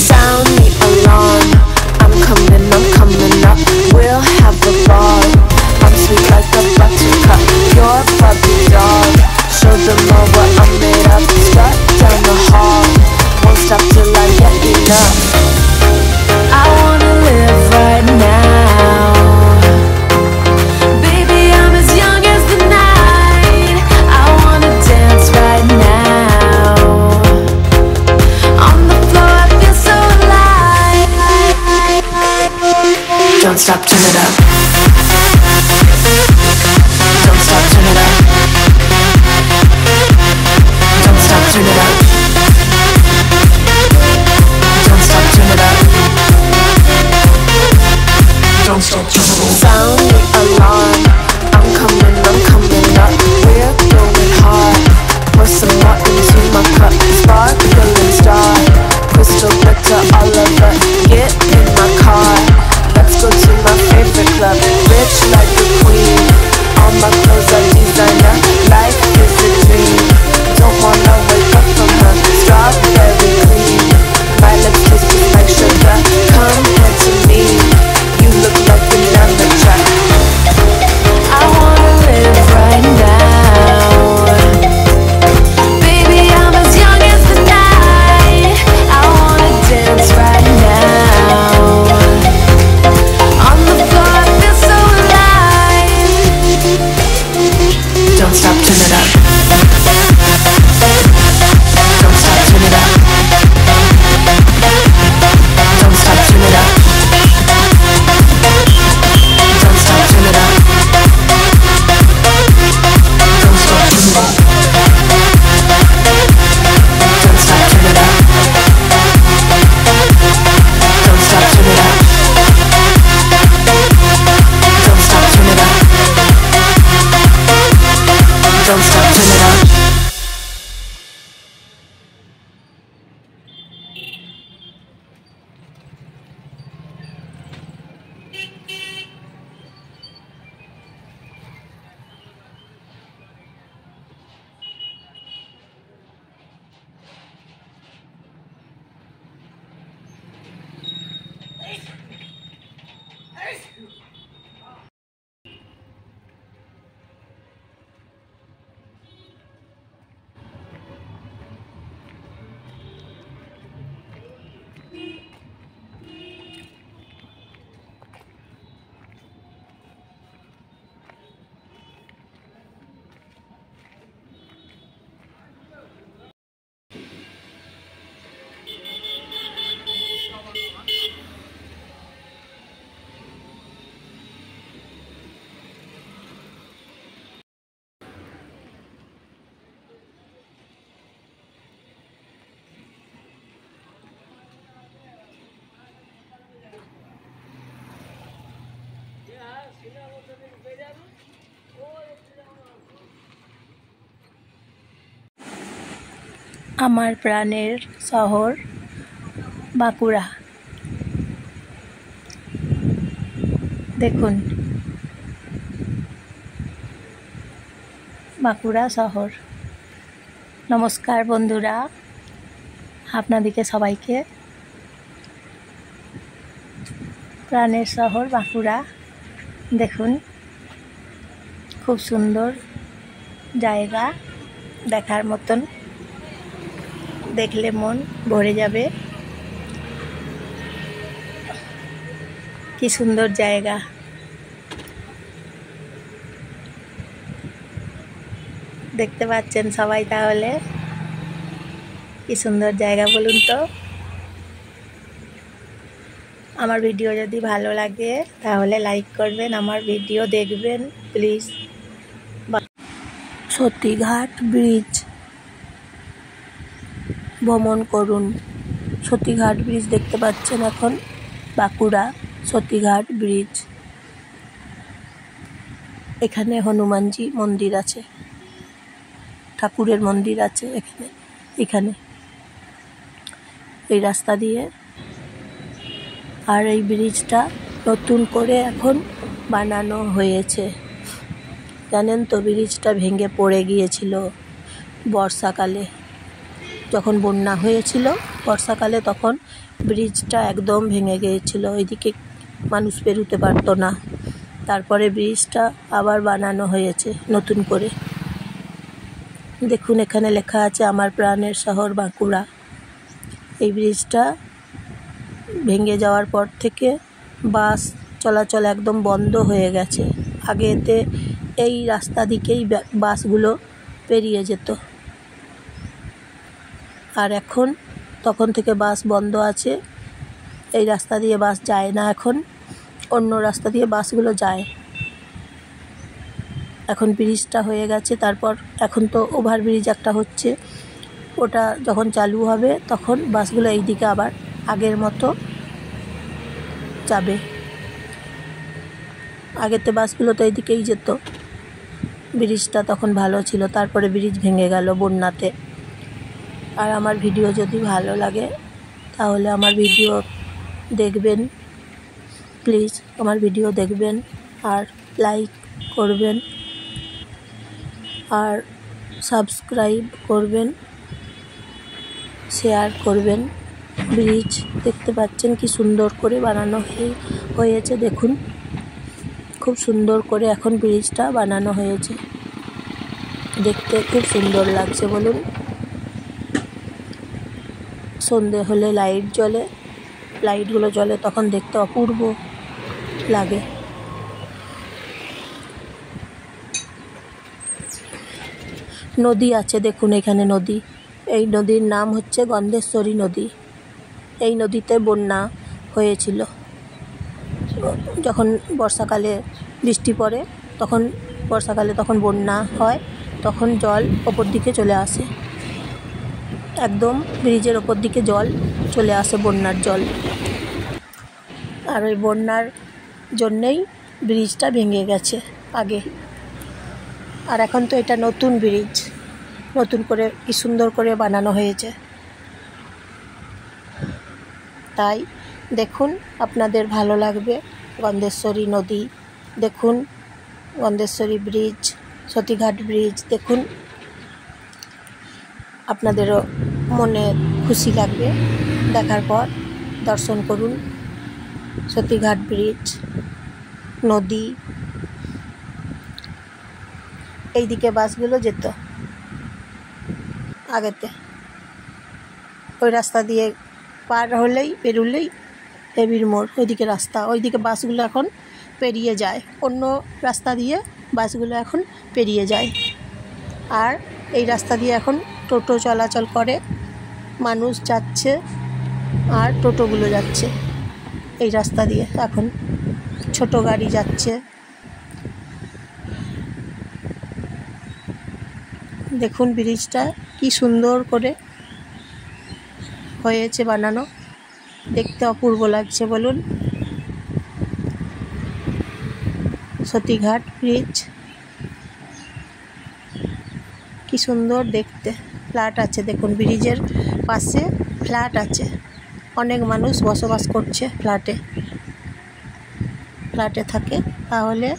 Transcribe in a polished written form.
Sound the alarm, I'm coming up. We'll have a ball. I'm sweet like a buttercup. You're a puppy dog. Show them all what I'm made of. Strut down the hall. Won't stop till I get enough. I wanna live right now. Baby, I'm as young as the night. I wanna dance right now. On the floor, I feel so alive. Don't stop, turn it up. Don't stop, turn it up. Don't stop, turn it up. Don't stop, turn it up. Don't stop, turn it up. Sound the alarm, I'm coming up. We're going hard. Pour some more into my cup. Sparkling star, crystal glitter all over. Get in my car, let's go to my favorite club. Rich like a queen, all my clothes are designer. Life is a dream, don't wanna wake up from her. Strawberry cream, my lips taste just like sugar. Come head to me, you look like an amateur. I wanna live right now. Baby, I'm as young as the night. I wanna dance right now. On the floor, I feel so alive. Don't stop, turn it up. Don't stop, turn it up. Don't stop, turn it up. Don't stop, turn it up. Don't stop, turn it up. Don't stop, turn it up. Don't stop, turn it up. Don't stop, turn it up. Don't stop, turn it up. আমার প্রাণের শহর বাঁকুড়া। দেখুন বাঁকুড়া শহর। নমস্কার বন্ধুরা, আপনাদেরকে সবাইকে প্রাণের শহর বাঁকুড়া। দেখুন খুব সুন্দর জায়গা, দেখার মতন, দেখলে মন ভরে যাবে। কি সুন্দর জায়গা, দেখতে পাচ্ছেন সবাই। তাহলে কি সুন্দর জায়গা বলুন তো। আমার ভিডিও যদি ভালো লাগে তাহলে লাইক করবেন, আমার ভিডিও দেখবেন প্লিজ। সতীঘাট ব্রিজ ভ্রমণ করুন। সতীঘাট ব্রিজ দেখতে পাচ্ছেন এখন, বাঁকুড়া সতীঘাট ব্রিজ। এখানে হনুমানজি মন্দির আছে, ঠাকুরের মন্দির আছে এখানে এই রাস্তা দিয়ে। আর এই ব্রিজটা নতুন করে এখন বানানো হয়েছে। জানেন তো ব্রিজটা ভেঙে পড়ে গিয়েছিল বর্ষাকালে, যখন বন্যা হয়েছিল বর্ষাকালে, তখন ব্রিজটা একদম ভেঙে গিয়েছিল, ওইদিকে মানুষ পেরোতে পারতো না। তারপরে ব্রিজটা আবার বানানো হয়েছে নতুন করে। দেখুন এখানে লেখা আছে আমার প্রাণের শহর বাঁকুড়া। এই ব্রিজটা ভেঙে যাওয়ার পর থেকে বাস চলাচল একদম বন্ধ হয়ে গেছে। আগেতে এই রাস্তা দিকেই বাসগুলো পেরিয়ে যেত, আর এখন তখন থেকে বাস বন্ধ আছে। এই রাস্তা দিয়ে বাস যায় না, এখন অন্য রাস্তা দিয়ে বাসগুলো যায়। এখন ব্রিজটা হয়ে গেছে, তারপর এখন তো ওভারব্রিজ একটা হচ্ছে, ওটা যখন চালু হবে তখন বাসগুলো এই দিকে আবার আগের মতো যাবে। আগেতে বাসগুলো তো এইদিকেই যেত, ব্রিজটা তখন ভালো ছিল, তারপরে ব্রিজ ভেঙে গেল বন্যাতে। আর আমার ভিডিও যদি ভালো লাগে তাহলে আমার ভিডিও দেখবেন, প্লিজ আমার ভিডিও দেখবেন আর লাইক করবেন আর সাবস্ক্রাইব করবেন, শেয়ার করবেন। ব্রিজ দেখতে পাচ্ছেন কি সুন্দর করে বানানো হয়েছে, দেখুন খুব সুন্দর করে এখন ব্রিজটা বানানো হয়েছে, দেখতে খুব সুন্দর লাগছে বলুন। সন্ধে হলে লাইট জ্বলে, লাইটগুলো জ্বলে তখন দেখতে অপূর্ব লাগে। নদী আছে দেখুন, এখানে নদী, এই নদীর নাম হচ্ছে গন্ধেশ্বরী নদী। এই নদীতে বন্যা হয়েছিল, যখন বর্ষাকালে বৃষ্টি পড়ে, তখন বর্ষাকালে তখন বন্যা হয়, তখন জল ওপর দিকে চলে আসে, একদম ব্রিজের ওপর দিকে জল চলে আসে, বন্যার জল। আর ওই বন্যার জন্যেই ব্রিজটা ভেঙে গেছে আগে। আর এখন তো এটা নতুন ব্রিজ, নতুন করে কি সুন্দর করে বানানো হয়েছে। তাই দেখুন, আপনাদের ভালো লাগবে। গন্ধেশ্বরী নদী দেখুন, গন্ধেশ্বরী ব্রিজ, সতীঘাট ব্রিজ দেখুন, আপনাদেরও মনে খুশি লাগবে দেখার পর। দর্শন করুন সতীঘাট ব্রিজ, নদী। এইদিকে বাসগুলো যেত আগেতে, ওই রাস্তা দিয়ে পার হলেই পেরুলেই হেবির মোড়, ওইদিকে রাস্তা, ওইদিকে বাসগুলো এখন পেরিয়ে যায়, অন্য রাস্তা দিয়ে বাসগুলো এখন পেরিয়ে যায়। আর এই রাস্তা দিয়ে এখন টোটো চলাচল করে, মানুষ যাচ্ছে আর টোটোগুলো যাচ্ছে এই রাস্তা দিয়ে, এখন ছোট গাড়ি যাচ্ছে। দেখুন ব্রিজটা কি সুন্দর করে হয়েছে বানানো, দেখতে অপূর্ব লাগছে বলুন। সতীঘাট ব্রিজ কি সুন্দর দেখতে। ফ্ল্যাট আছে দেখুন, ব্রিজের পাশে ফ্ল্যাট আছে, অনেক মানুষ বসবাস করছে ফ্ল্যাটে থাকে। তাহলে